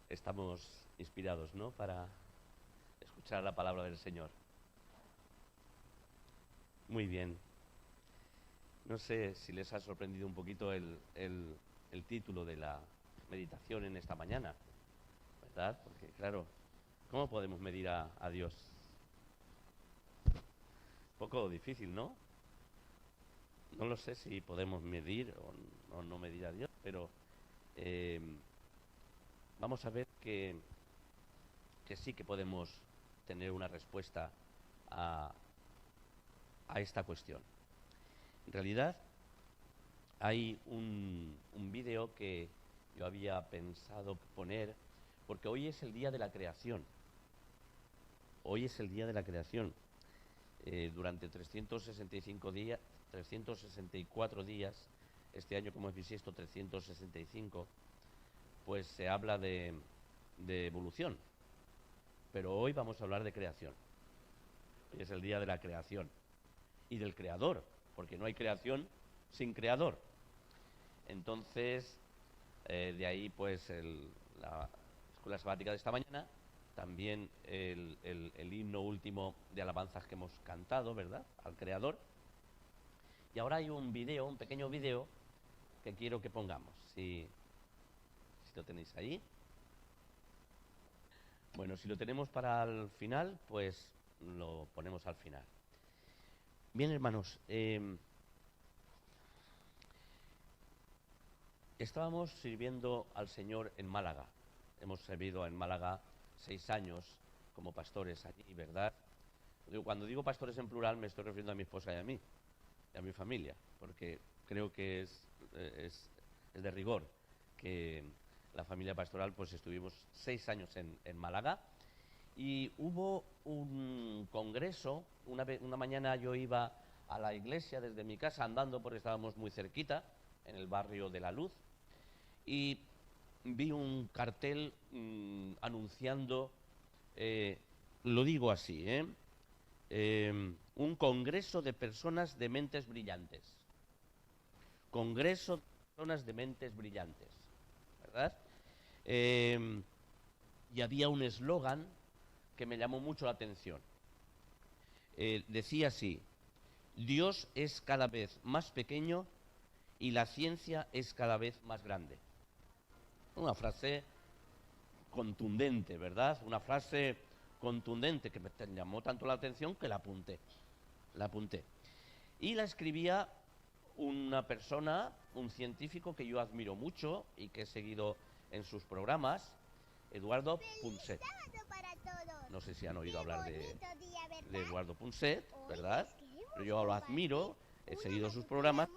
estamos inspirados, ¿no?, para escuchar la palabra del Señor. Muy bien. No sé si les ha sorprendido un poquito el título de la meditación en esta mañana, ¿verdad? Porque, claro, ¿cómo podemos medir a Dios? Un poco difícil, ¿no? No lo sé si podemos medir o no medir a Dios, pero eh, vamos a ver que sí que podemos tener una respuesta a, a esta cuestión. En realidad, hay un vídeo que yo había pensado poner, porque hoy es el día de la creación. Hoy es el día de la creación. Durante 365 días, 364 días, este año como es bisiesto 365, pues se habla de evolución. Pero hoy vamos a hablar de creación. Hoy es el día de la creación y del creador, porque no hay creación sin creador. Entonces, de ahí pues la escuela sabática de esta mañana, también el himno último de alabanzas que hemos cantado, ¿verdad?, al Creador. Y ahora hay un video, un pequeño video, que quiero que pongamos, si lo tenéis ahí. Bueno, si lo tenemos para el final, pues lo ponemos al final. Bien, hermanos, estábamos sirviendo al Señor en Málaga. Hemos servido en Málaga 6 años como pastores allí, ¿verdad? Cuando digo pastores en plural me estoy refiriendo a mi esposa y a mí, y a mi familia, porque creo que es de rigor que la familia pastoral pues estuvimos 6 años en Málaga y hubo un congreso. Una mañana yo iba a la iglesia desde mi casa andando porque estábamos muy cerquita, en el barrio de La Luz, y vi un cartel anunciando, lo digo así, un congreso de personas de mentes brillantes. Congreso de personas de mentes brillantes, ¿verdad? Y había un eslogan que me llamó mucho la atención. Decía así: Dios es cada vez más pequeño y la ciencia es cada vez más grande. Una frase contundente, ¿verdad? Una frase contundente que me llamó tanto la atención que la apunté. La apunté. Y la escribía una persona, un científico que yo admiro mucho y que he seguido en sus programas, Eduardo Punset. No sé si han oído hablar de Eduardo Punset, ¿verdad? Pero yo lo admiro, he seguido sus programas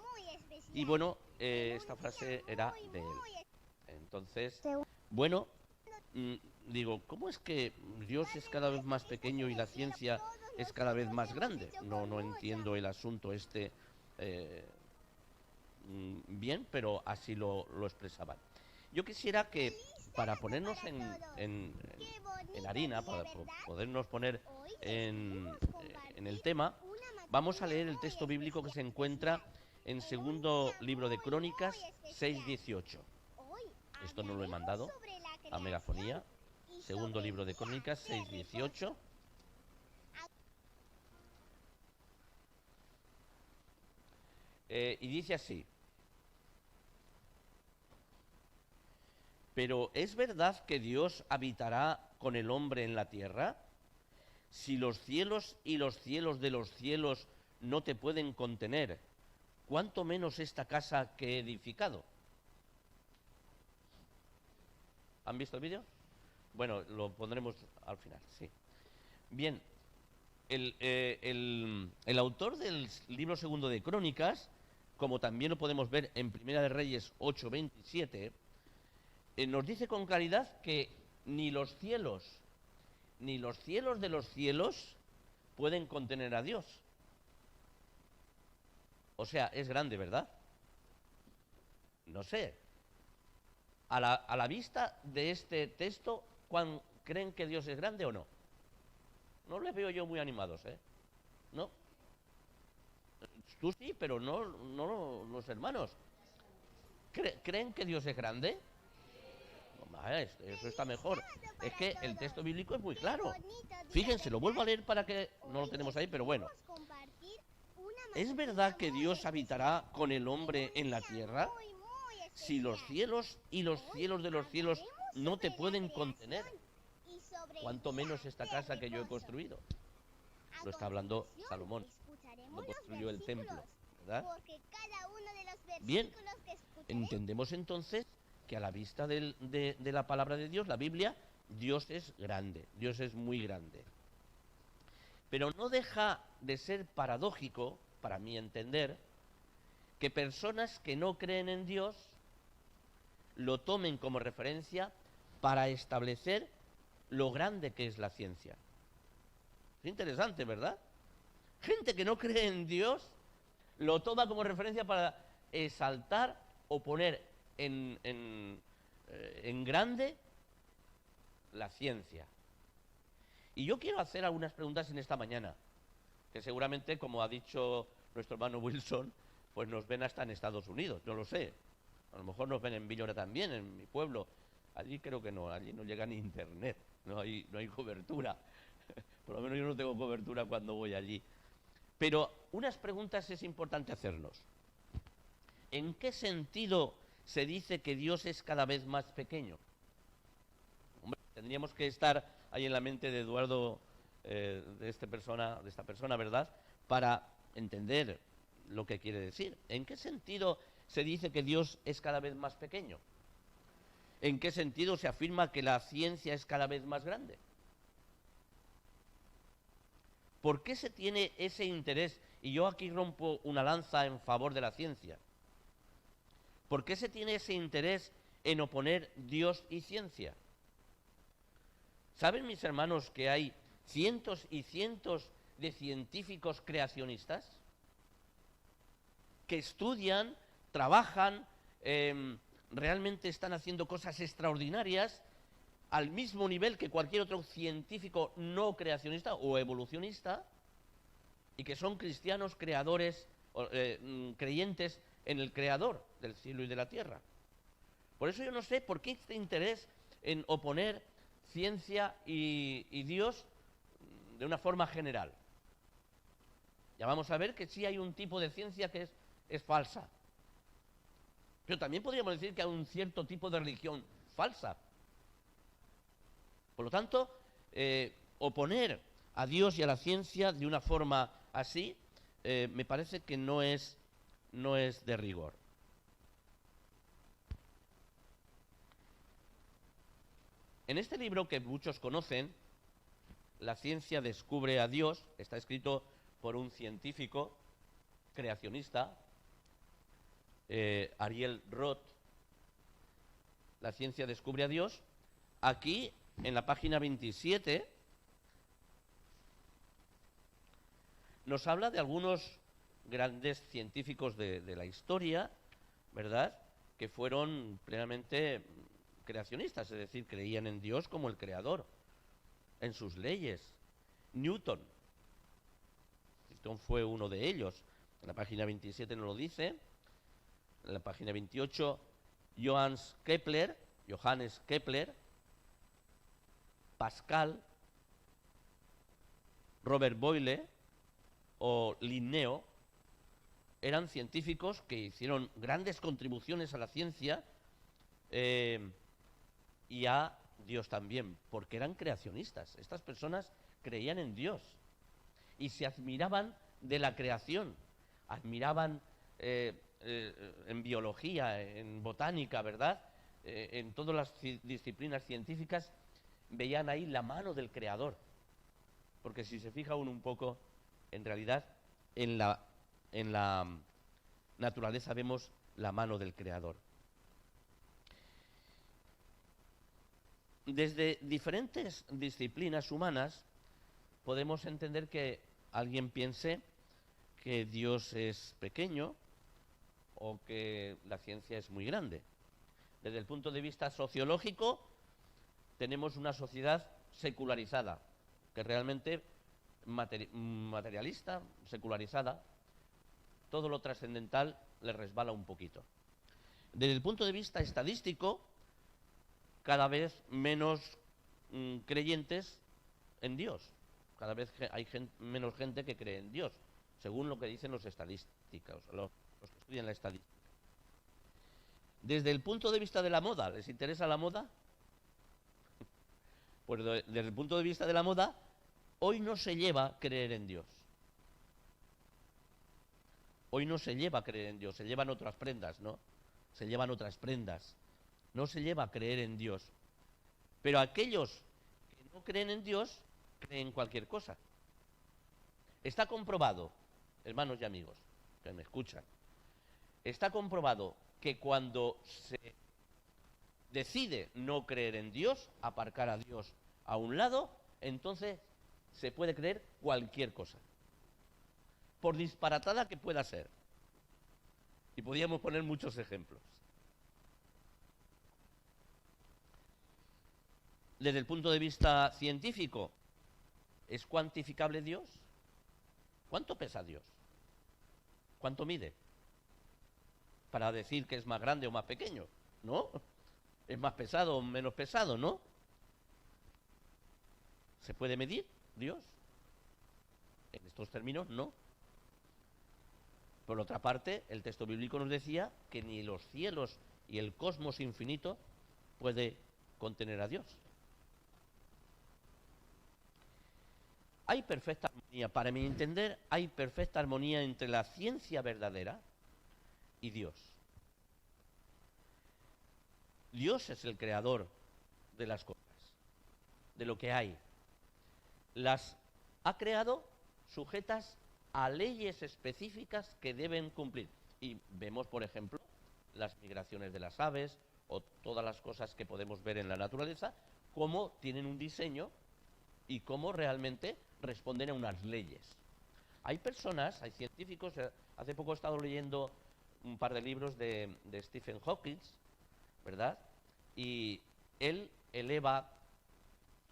y bueno, esta frase era de él. Entonces, bueno, digo, ¿cómo es que Dios es cada vez más pequeño y la ciencia es cada vez más grande? No entiendo el asunto bien, pero así lo expresaban. Yo quisiera que, para ponernos en harina, para podernos poner en el tema, vamos a leer el texto bíblico que se encuentra en segundo libro de Crónicas 6:18. Esto no lo he mandado a Megafonía. Segundo libro de Crónicas 6:18. Y dice así: pero ¿es verdad que Dios habitará con el hombre en la tierra? Si los cielos y los cielos de los cielos no te pueden contener, ¿cuánto menos esta casa que he edificado? ¿Han visto el vídeo? Bueno, lo pondremos al final, sí. Bien, el autor del libro segundo de Crónicas, como también lo podemos ver en Primera de Reyes 8:27, nos dice con claridad que ni los cielos de los cielos pueden contener a Dios. O sea, es grande, ¿verdad? No sé. A la vista de este texto, ¿creen que Dios es grande o no? No les veo yo muy animados, ¿eh? ¿No? Tú sí, pero no los hermanos. ¿Creen que Dios es grande? Eso está mejor. Es que el texto bíblico es muy claro. Fíjense, lo vuelvo a leer para que no lo tenemos ahí, pero bueno. ¿Es verdad que Dios habitará con el hombre en la tierra? Si los cielos y los cielos de los cielos no te pueden contener, cuanto menos esta casa que yo he construido. Lo está hablando Salomón, cuando construyó el templo, ¿verdad? Bien, entendemos entonces que a la vista de la palabra de Dios, la Biblia, Dios es grande, Dios es muy grande. Pero no deja de ser paradójico, para mi entender, que personas que no creen en Dios lo tomen como referencia para establecer lo grande que es la ciencia. Es interesante, ¿verdad? Gente que no cree en Dios lo toma como referencia para exaltar o poner en grande la ciencia. Y yo quiero hacer algunas preguntas en esta mañana, que seguramente, como ha dicho nuestro hermano Wilson, pues nos ven hasta en Estados Unidos, no lo sé. A lo mejor nos ven en Villora también, en mi pueblo. Allí creo que no, allí no llega ni internet, no hay cobertura. Por lo menos yo no tengo cobertura cuando voy allí. Pero unas preguntas es importante hacernos. ¿En qué sentido se dice que Dios es cada vez más pequeño? Hombre, tendríamos que estar ahí en la mente de Eduardo, de esta persona, ¿verdad?, para entender lo que quiere decir. ¿En qué sentido se dice que Dios es cada vez más pequeño? ¿En qué sentido se afirma que la ciencia es cada vez más grande? ¿Por qué se tiene ese interés? Y yo aquí rompo una lanza en favor de la ciencia. ¿Por qué se tiene ese interés en oponer Dios y ciencia? ¿Saben, mis hermanos, que hay cientos y cientos de científicos creacionistas que estudian, trabajan, realmente están haciendo cosas extraordinarias al mismo nivel que cualquier otro científico no creacionista o evolucionista, y que son cristianos creadores, creyentes en el creador del cielo y de la tierra? Por eso yo no sé por qué este interés en oponer ciencia y Dios de una forma general. Ya vamos a ver que sí hay un tipo de ciencia que es falsa. Pero también podríamos decir que hay un cierto tipo de religión falsa. Por lo tanto, oponer a Dios y a la ciencia de una forma así, me parece que no es de rigor. En este libro que muchos conocen, La ciencia descubre a Dios, está escrito por un científico creacionista, Ariel Roth. La ciencia descubre a Dios. Aquí, en la página 27, nos habla de algunos grandes científicos de la historia, ¿verdad?, que fueron plenamente creacionistas, es decir, creían en Dios como el creador, en sus leyes. Newton fue uno de ellos. En la página 27 nos lo dice. En la página 28, Johannes Kepler, Pascal, Robert Boyle o Linneo eran científicos que hicieron grandes contribuciones a la ciencia y a Dios también, porque eran creacionistas. Estas personas creían en Dios y se admiraban de la creación, admiraban en biología, en botánica, ¿verdad?, en todas las disciplinas científicas, veían ahí la mano del creador. Porque si se fija uno un poco, en realidad, en la naturaleza vemos la mano del creador. Desde diferentes disciplinas humanas podemos entender que alguien piense que Dios es pequeño o que la ciencia es muy grande. Desde el punto de vista sociológico, tenemos una sociedad secularizada, que realmente materialista, secularizada, todo lo trascendental le resbala un poquito. Desde el punto de vista estadístico, cada vez menos creyentes en Dios. Cada vez hay menos gente que cree en Dios, según lo que dicen los estadísticos, los que estudian la estadística. Desde el punto de vista de la moda, ¿les interesa la moda? Pues desde el punto de vista de la moda, hoy no se lleva creer en Dios. Hoy no se lleva a creer en Dios, se llevan otras prendas, ¿no? Se llevan otras prendas. No se lleva a creer en Dios. Pero aquellos que no creen en Dios, creen cualquier cosa. Está comprobado, hermanos y amigos, que me escuchan, está comprobado que cuando se decide no creer en Dios, aparcar a Dios a un lado, entonces se puede creer cualquier cosa, por disparatada que pueda ser. Y podríamos poner muchos ejemplos. Desde el punto de vista científico, ¿es cuantificable Dios? ¿Cuánto pesa Dios? ¿Cuánto mide? Para decir que es más grande o más pequeño, ¿no? ¿Es más pesado o menos pesado, no? ¿Se puede medir Dios? En estos términos, no. Por otra parte, el texto bíblico nos decía que ni los cielos y el cosmos infinito puede contener a Dios. Hay perfecta armonía, para mi entender, hay perfecta armonía entre la ciencia verdadera y Dios. Dios es el creador de las cosas, de lo que hay. Las ha creado sujetas a leyes específicas que deben cumplir. Y vemos, por ejemplo, las migraciones de las aves o todas las cosas que podemos ver en la naturaleza, cómo tienen un diseño y cómo realmente responden a unas leyes. Hay personas, hay científicos, hace poco he estado leyendo un par de libros de Stephen Hawking, ¿verdad? Y él eleva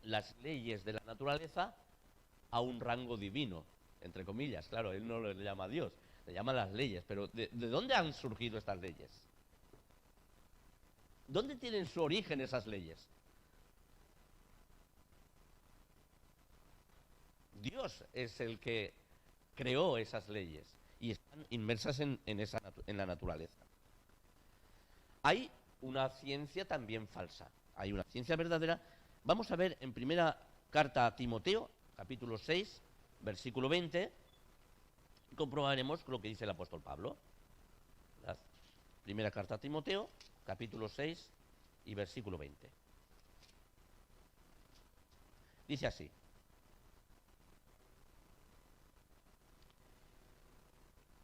las leyes de la naturaleza a un rango divino, entre comillas, claro, él no le llama a Dios, le llama las leyes, pero ¿de dónde han surgido estas leyes? ¿Dónde tienen su origen esas leyes? Dios es el que creó esas leyes y están inmersas en la naturaleza. Hay una ciencia también falsa, hay una ciencia verdadera. Vamos a ver en primera carta a Timoteo, capítulo 6, versículo 20, y comprobaremos lo que dice el apóstol Pablo. ¿Verdad? Primera carta a Timoteo, capítulo 6 y versículo 20. Dice así: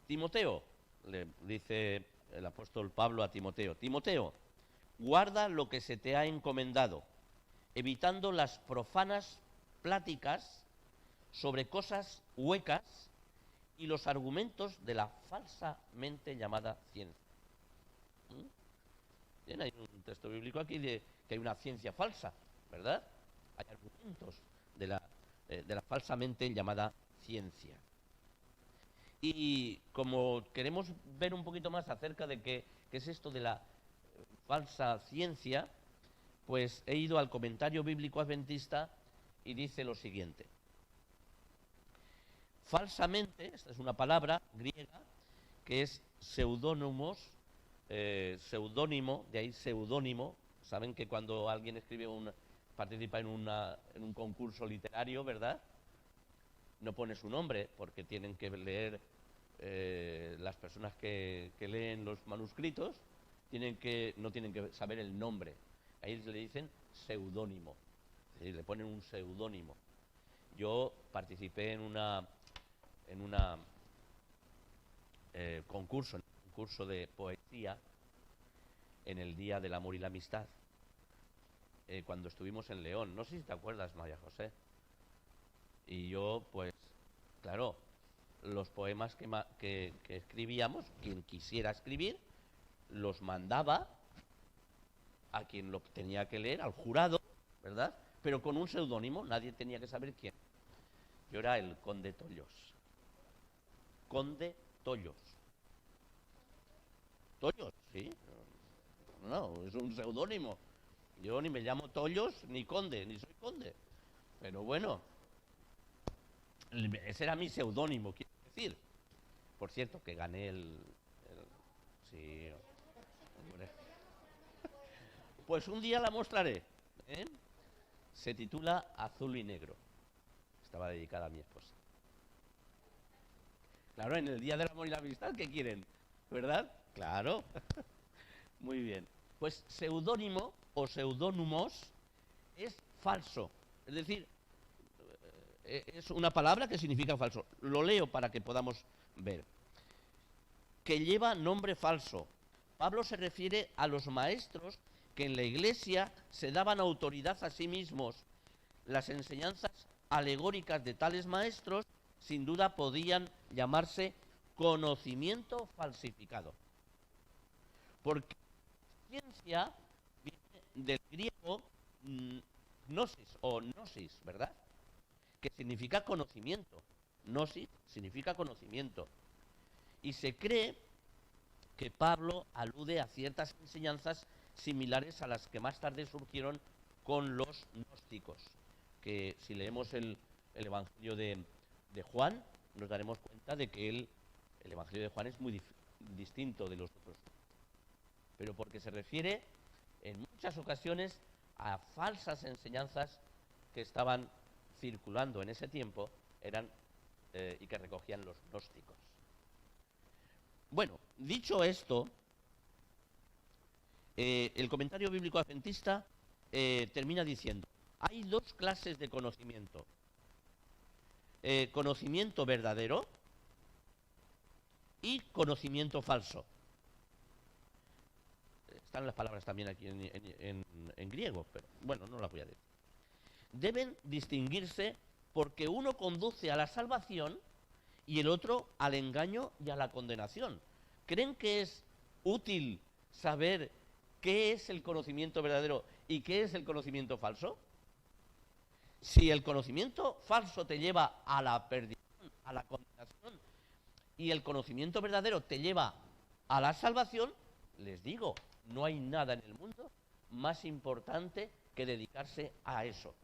Timoteo, le dice el apóstol Pablo a Timoteo, Timoteo, guarda lo que se te ha encomendado, evitando las profanas pláticas sobre cosas huecas y los argumentos de la falsamente llamada ciencia. Bien, hay un texto bíblico aquí de que hay una ciencia falsa, ¿verdad? Hay argumentos de la falsamente llamada ciencia. Y como queremos ver un poquito más acerca de qué es esto de la falsa ciencia, pues he ido al comentario bíblico adventista y dice lo siguiente. Falsamente, esta es una palabra griega que es seudónimos, seudónimo, de ahí seudónimo. Saben que cuando alguien escribe participa en un concurso literario, ¿verdad? No pone su nombre porque tienen que leer, las personas que leen los manuscritos no tienen que saber el nombre. Ahí le dicen seudónimo, es decir, le ponen un seudónimo. Yo participé en un concurso de poesía en el Día del Amor y la Amistad, cuando estuvimos en León. No sé si te acuerdas, María José. Y yo, pues, claro, los poemas que escribíamos, quien quisiera escribir, los mandaba a quien lo tenía que leer, al jurado, ¿verdad? Pero con un seudónimo, nadie tenía que saber quién. Yo era el Conde Tollos. Conde Tollos. Tollos, sí. No, es un seudónimo. Yo ni me llamo Tollos ni conde, ni soy conde. Pero bueno, ese era mi seudónimo, quiero decir. Por cierto, que gané sí, hombre. Pues un día la mostraré. ¿Eh? Se titula Azul y Negro. Estaba dedicada a mi esposa. Claro, en el Día del Amor y la Amistad, ¿qué quieren? ¿Verdad? Claro. Muy bien. Pues seudónimo o seudónimos es falso. Es decir, es una palabra que significa falso. Lo leo para que podamos ver. Que lleva nombre falso. Pablo se refiere a los maestros que en la iglesia se daban autoridad a sí mismos. Las enseñanzas alegóricas de tales maestros sin duda podían llamarse conocimiento falsificado. Porque ciencia viene del griego gnosis o gnosis, ¿verdad? Que significa conocimiento. Gnosis significa conocimiento. Y se cree que Pablo alude a ciertas enseñanzas similares a las que más tarde surgieron con los gnósticos, que si leemos el Evangelio de Juan, nos daremos cuenta de que el Evangelio de Juan es muy distinto de los otros, pero porque se refiere en muchas ocasiones a falsas enseñanzas que estaban circulando en ese tiempo y que recogían los gnósticos. Bueno, dicho esto, el comentario bíblico adventista termina diciendo: hay dos clases de conocimiento. Conocimiento verdadero y conocimiento falso. Están las palabras también aquí en griego, pero bueno, no las voy a decir. Deben distinguirse porque uno conduce a la salvación y el otro al engaño y a la condenación. ¿Creen que es útil saber qué es el conocimiento verdadero y qué es el conocimiento falso? Si el conocimiento falso te lleva a la perdición, a la condenación, y el conocimiento verdadero te lleva a la salvación, les digo, no hay nada en el mundo más importante que dedicarse a eso,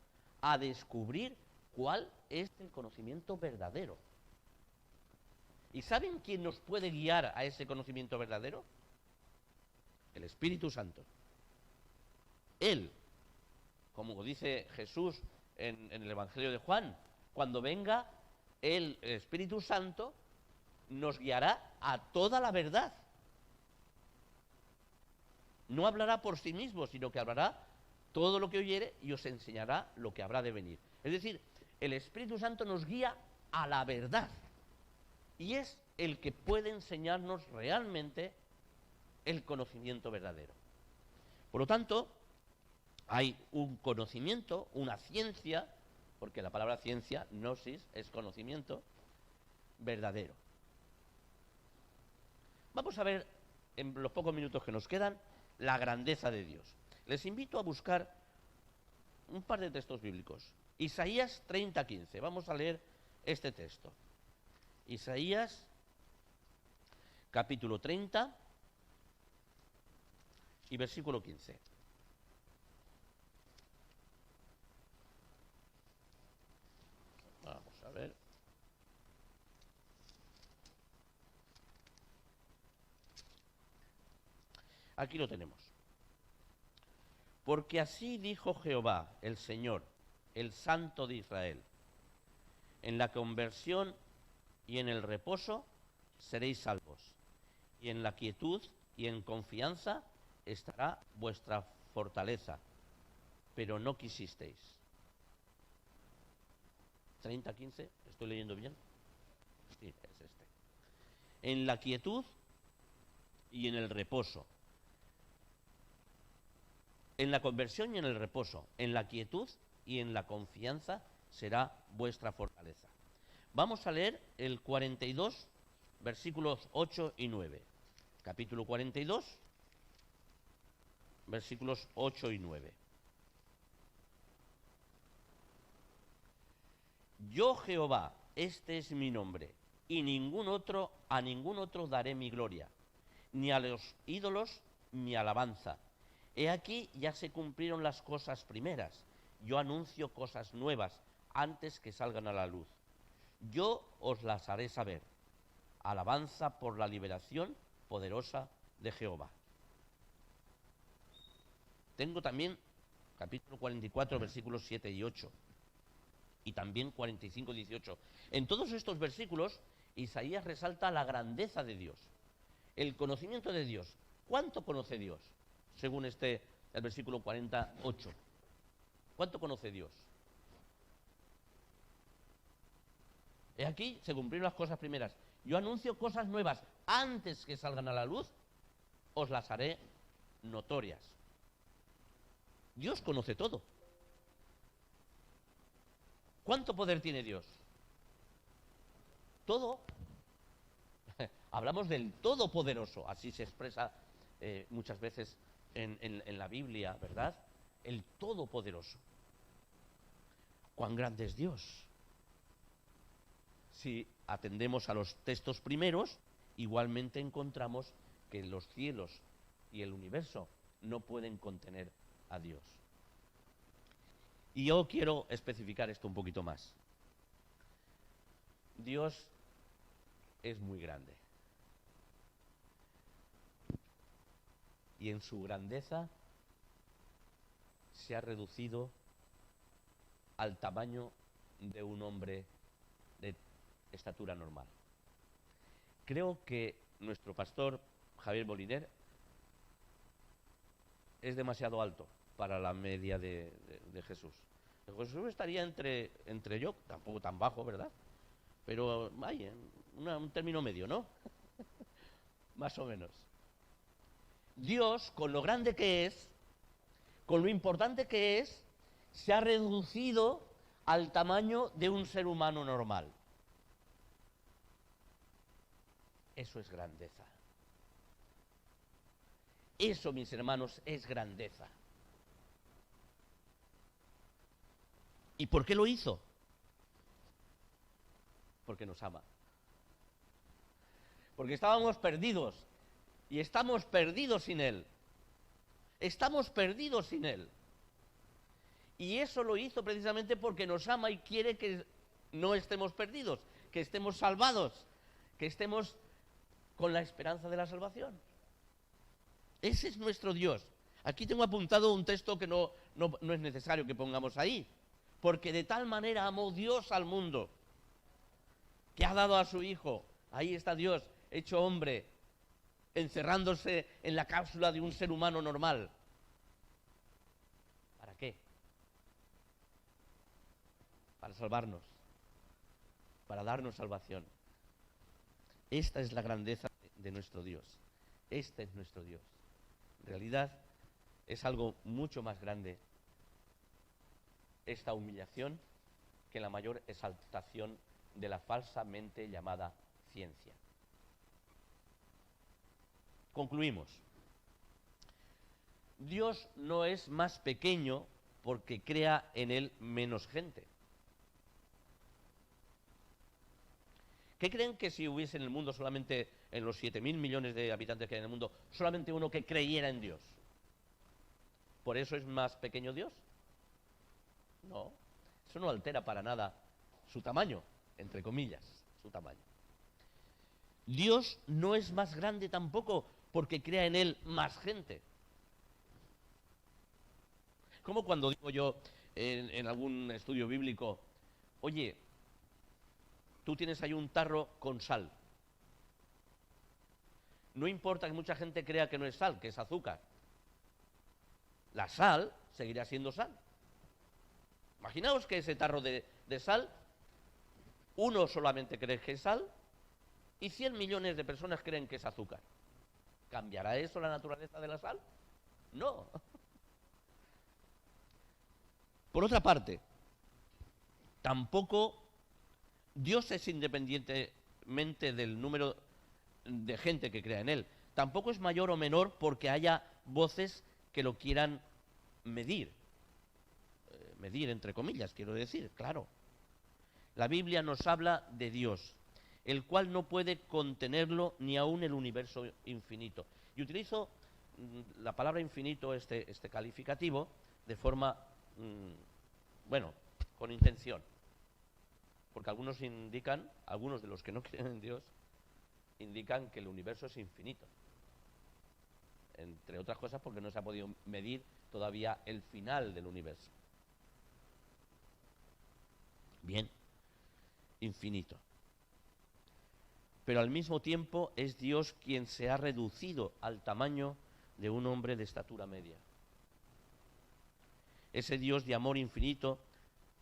a descubrir cuál es el conocimiento verdadero. ¿Y saben quién nos puede guiar a ese conocimiento verdadero? El Espíritu Santo. Él, como dice Jesús en el Evangelio de Juan, cuando venga el Espíritu Santo, nos guiará a toda la verdad. No hablará por sí mismo, sino que hablará todo lo que oyere y os enseñará lo que habrá de venir. Es decir, el Espíritu Santo nos guía a la verdad y es el que puede enseñarnos realmente el conocimiento verdadero. Por lo tanto, hay un conocimiento, una ciencia, porque la palabra ciencia, gnosis, es conocimiento verdadero. Vamos a ver, en los pocos minutos que nos quedan, la grandeza de Dios. Les invito a buscar un par de textos bíblicos. Isaías 30:15. Vamos a leer este texto. Isaías, capítulo 30 y versículo 15. Vamos a ver. Aquí lo tenemos. Porque así dijo Jehová, el Señor, el Santo de Israel: en la conversión y en el reposo seréis salvos, y en la quietud y en confianza estará vuestra fortaleza, pero no quisisteis. 30:15, ¿estoy leyendo bien? Sí, es este. En la quietud y en el reposo. En la conversión y en el reposo, en la quietud y en la confianza será vuestra fortaleza. Vamos a leer el 42, versículos 8 y 9. Capítulo 42, versículos 8 y 9. Yo Jehová, este es mi nombre, y a ningún otro daré mi gloria, ni a los ídolos mi alabanza, He aquí ya se cumplieron las cosas primeras. Yo anuncio cosas nuevas antes que salgan a la luz. Yo os las haré saber. Alabanza por la liberación poderosa de Jehová. Tengo también capítulo 44, versículos 7 y 8. Y también 45, 18. En todos estos versículos, Isaías resalta la grandeza de Dios. El conocimiento de Dios. ¿Cuánto conoce Dios? Según el versículo 48. ¿Cuánto conoce Dios? He aquí se cumplieron las cosas primeras. Yo anuncio cosas nuevas. Antes que salgan a la luz, os las haré notorias. Dios conoce todo. ¿Cuánto poder tiene Dios? Todo. Hablamos del Todopoderoso, así se expresa muchas veces en la Biblia, ¿verdad? El Todopoderoso. ¿Cuán grande es Dios? Si atendemos a los textos primeros, igualmente encontramos que los cielos y el universo no pueden contener a Dios. Y yo quiero especificar esto un poquito más. Dios es muy grande. Y en su grandeza se ha reducido al tamaño de un hombre de estatura normal. Creo que nuestro pastor Javier Moliner es demasiado alto para la media de Jesús. Jesús estaría entre yo, tampoco tan bajo, ¿verdad? Pero hay un término medio, ¿no? Más o menos. Dios, con lo grande que es, con lo importante que es, se ha reducido al tamaño de un ser humano normal. Eso es grandeza. Eso, mis hermanos, es grandeza. ¿Y por qué lo hizo? Porque nos ama. Porque estábamos perdidos. Y estamos perdidos sin Él. Estamos perdidos sin Él. Y eso lo hizo precisamente porque nos ama y quiere que no estemos perdidos, que estemos salvados, que estemos con la esperanza de la salvación. Ese es nuestro Dios. Aquí tengo apuntado un texto que no es necesario que pongamos ahí. Porque de tal manera amó Dios al mundo, que ha dado a su Hijo. Ahí está Dios, hecho hombre, encerrándose en la cápsula de un ser humano normal. ¿Para qué? Para salvarnos, para darnos salvación. Esta es la grandeza de nuestro Dios. Este es nuestro Dios. En realidad es algo mucho más grande esta humillación que la mayor exaltación de la falsamente llamada ciencia. Concluimos. Dios no es más pequeño porque crea en él menos gente. ¿Qué creen que si hubiese en el mundo solamente, en los 7.000 millones de habitantes que hay en el mundo, solamente uno que creyera en Dios? ¿Por eso es más pequeño Dios? No, eso no altera para nada su tamaño, entre comillas, su tamaño. Dios no es más grande tampoco porque crea en él más gente. Como cuando digo yo en algún estudio bíblico, oye, tú tienes ahí un tarro con sal. No importa que mucha gente crea que no es sal, que es azúcar. La sal seguirá siendo sal. Imaginaos que ese tarro de sal, uno solamente cree que es sal y 100 millones de personas creen que es azúcar. ¿Cambiará eso la naturaleza de la sal? No. Por otra parte, tampoco Dios es independientemente del número de gente que crea en él. Tampoco es mayor o menor porque haya voces que lo quieran medir. Medir entre comillas, quiero decir, claro. La Biblia nos habla de Dios, el cual no puede contenerlo ni aún el universo infinito. Y utilizo la palabra infinito, este calificativo, de forma, bueno, con intención. Porque algunos de los que no creen en Dios, indican que el universo es infinito. Entre otras cosas porque no se ha podido medir todavía el final del universo. Bien, infinito. Pero al mismo tiempo es Dios quien se ha reducido al tamaño de un hombre de estatura media. Ese Dios de amor infinito,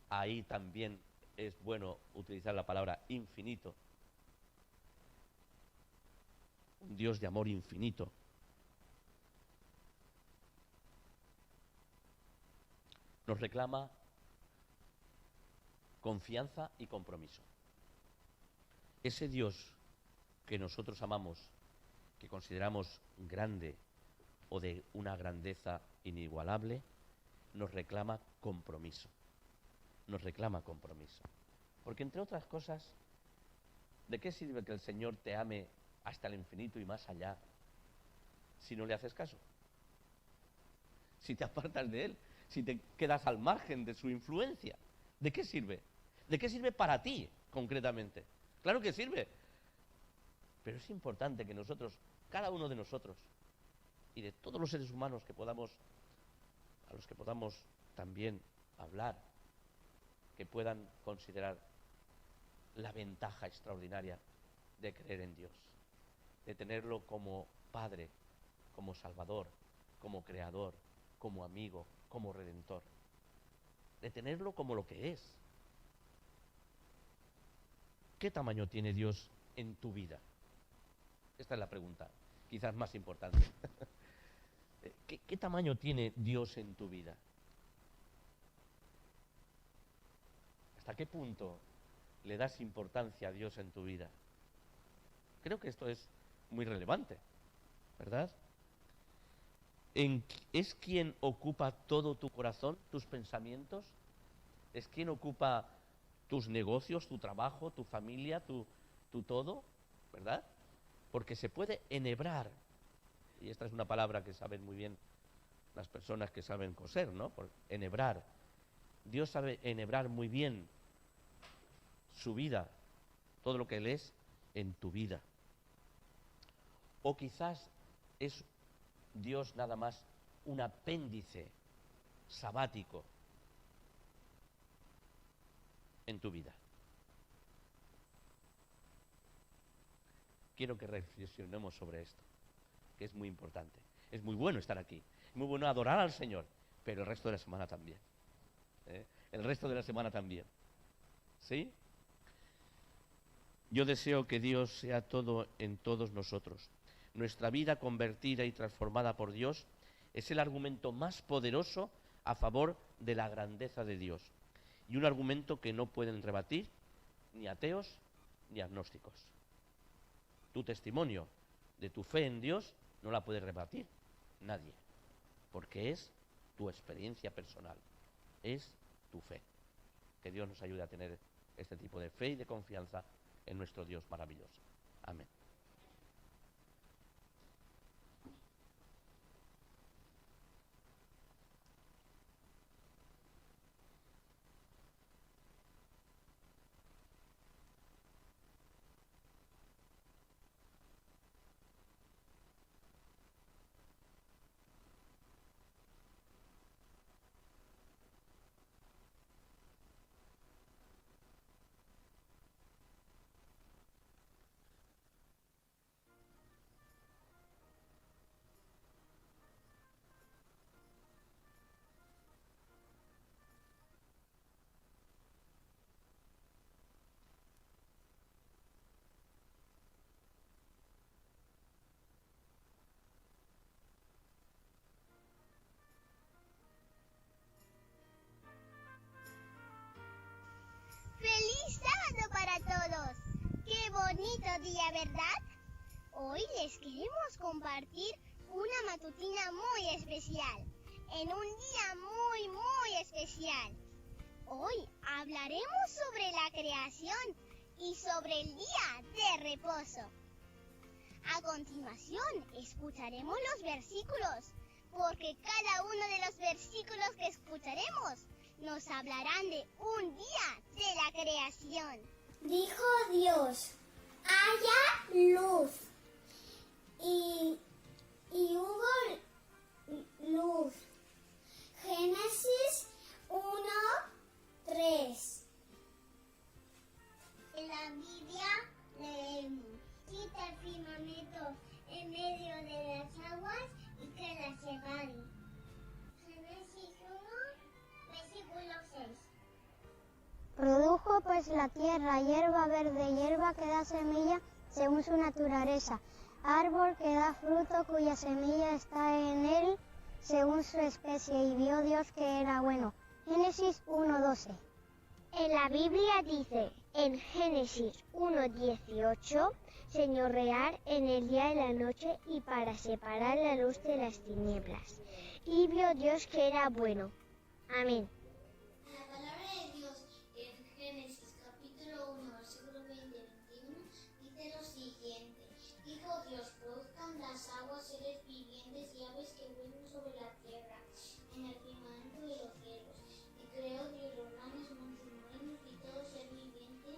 ahí también es bueno utilizar la palabra infinito. Un Dios de amor infinito. Nos reclama confianza y compromiso. Ese Dios que nosotros amamos, que consideramos grande o de una grandeza inigualable, nos reclama compromiso. Nos reclama compromiso. Porque entre otras cosas, ¿de qué sirve que el Señor te ame hasta el infinito y más allá si no le haces caso? Si te apartas de Él, si te quedas al margen de su influencia, ¿de qué sirve? ¿De qué sirve para ti, concretamente? Claro que sirve, pero es importante que nosotros, cada uno de nosotros, y de todos los seres humanos a los que podamos también hablar, que puedan considerar la ventaja extraordinaria de creer en Dios, de tenerlo como Padre, como Salvador, como Creador, como amigo, como Redentor, de tenerlo como lo que es. ¿Qué tamaño tiene Dios en tu vida? Esta es la pregunta, quizás más importante. ¿Qué tamaño tiene Dios en tu vida? ¿Hasta qué punto le das importancia a Dios en tu vida? Creo que esto es muy relevante, ¿verdad? ¿Es quien ocupa todo tu corazón, tus pensamientos? ¿Es quien ocupa tus negocios, tu trabajo, tu familia, tu todo? ¿Verdad? Porque se puede enhebrar, y esta es una palabra que saben muy bien las personas que saben coser, ¿no? Por enhebrar. Dios sabe enhebrar muy bien su vida, todo lo que Él es en tu vida. O quizás es Dios nada más un apéndice sabático en tu vida. Quiero que reflexionemos sobre esto, que es muy importante. Es muy bueno estar aquí, es muy bueno adorar al Señor, pero el resto de la semana también. El resto de la semana también. ¿Sí? Yo deseo que Dios sea todo en todos nosotros. Nuestra vida convertida y transformada por Dios es el argumento más poderoso a favor de la grandeza de Dios. Y un argumento que no pueden rebatir ni ateos ni agnósticos. Tu testimonio de tu fe en Dios no la puede rebatir nadie, porque es tu experiencia personal, es tu fe. Que Dios nos ayude a tener este tipo de fe y de confianza en nuestro Dios maravilloso. Amén. ¡Feliz sábado para todos! ¡Qué bonito día, ¿verdad? Hoy les queremos compartir una matutina muy especial, en un día muy, muy especial. Hoy hablaremos sobre la creación y sobre el día de reposo. A continuación, escucharemos los versículos, porque cada uno de los versículos que escucharemos nos hablarán de un día de la creación. Dijo Dios, haya luz, y hubo luz. Génesis 1:3. En la Biblia leemos: quita el firmamento en medio de las aguas y que las separe. Génesis 1, versículo 6. Produjo pues la tierra hierba verde, hierba que da semilla según su naturaleza, árbol que da fruto cuya semilla está en él según su especie, y vio Dios que era bueno. Génesis 1:12. En la Biblia dice, en Génesis 1:18, señorear en el día y la noche y para separar la luz de las tinieblas. Y vio Dios que era bueno. Amén. La palabra de Dios en Génesis capítulo 1, versículo 20-21 dice lo siguiente: dijo Dios, produzcan las aguas seres vivientes y aves que vuelen sobre la tierra, en el firmamento de los cielos. Y creó Dios los mares, montes marinos y todo ser viviente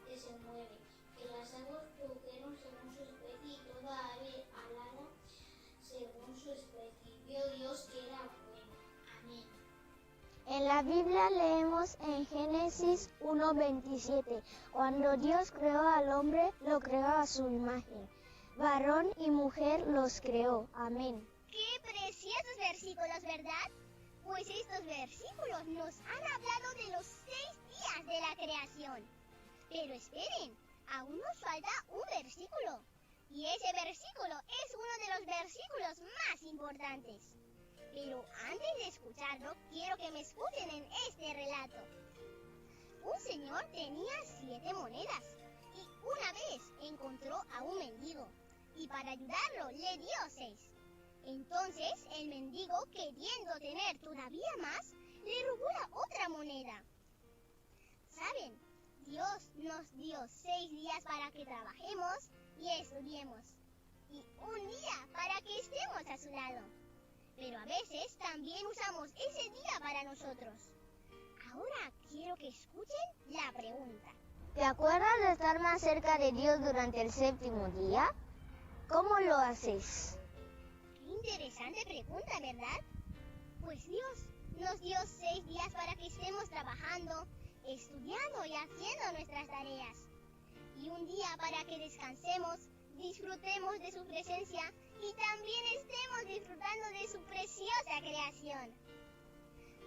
que se mueve, que las aguas produjeron según su especie y toda ave alada según su especie. Y vio Dios que era bueno. Amén. En la Biblia leemos en Génesis 1:27, cuando Dios creó al hombre, lo creó a su imagen. Varón y mujer los creó. Amén. ¡Qué preciosos versículos!, ¿verdad? Pues estos versículos nos han hablado de los 6 días de la creación. Pero esperen, aún nos falta un versículo. Y ese versículo es uno de los versículos más importantes. Pero antes de escucharlo, quiero que me escuchen en este relato. Un señor tenía 7 monedas y una vez encontró a un mendigo y para ayudarlo le dio 6. Entonces el mendigo, queriendo tener todavía más, le robó la otra moneda. ¿Saben? Dios nos dio 6 días para que trabajemos y estudiemos, y un día para que estemos a su lado. Pero a veces también usamos ese día para nosotros. Ahora quiero que escuchen la pregunta. ¿Te acuerdas de estar más cerca de Dios durante el séptimo día? ¿Cómo lo haces? Qué interesante pregunta, ¿verdad? Pues Dios nos dio 6 días para que estemos trabajando, estudiando y haciendo nuestras tareas. Y un día para que descansemos, disfrutemos de su presencia y también estemos disfrutando de su preciosa creación.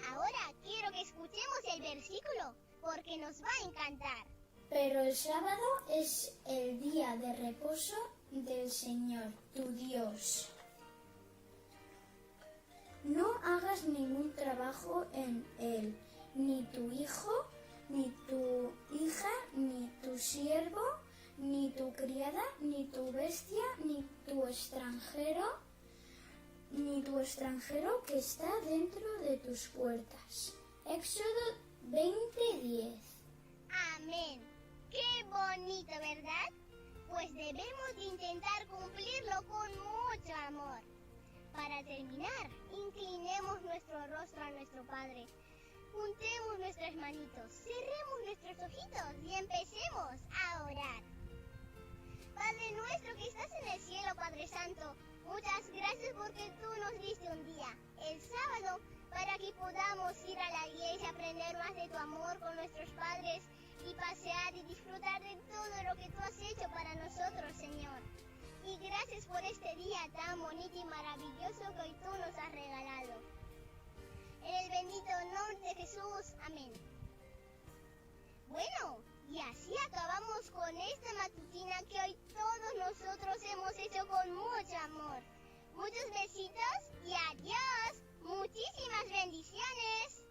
Ahora quiero que escuchemos el versículo, porque nos va a encantar. Pero el sábado es el día de reposo del Señor, tu Dios. No hagas ningún trabajo en él, ni tu hijo, ni tu hija, ni tu siervo, ni tu criada, ni tu bestia, ni tu extranjero que está dentro de tus puertas. Éxodo 20:10. Amén. ¡Qué bonito!, ¿verdad? Pues debemos de intentar cumplirlo con mucho amor. Para terminar, inclinemos nuestro rostro a nuestro Padre. Juntemos nuestras manitos, cerremos nuestros ojitos y empecemos a orar. Padre nuestro que estás en el cielo, Padre Santo, muchas gracias porque tú nos diste un día, el sábado, para que podamos ir a la iglesia, aprender más de tu amor con nuestros padres y pasear y disfrutar de todo lo que tú has hecho para nosotros, Señor. Y gracias por este día tan bonito y maravilloso que hoy tú nos has regalado. En el bendito nombre de Jesús, amén. Bueno, y así acabamos con esta matutina que hoy todos nosotros hemos hecho con mucho amor. Muchos besitos y adiós. Muchísimas bendiciones.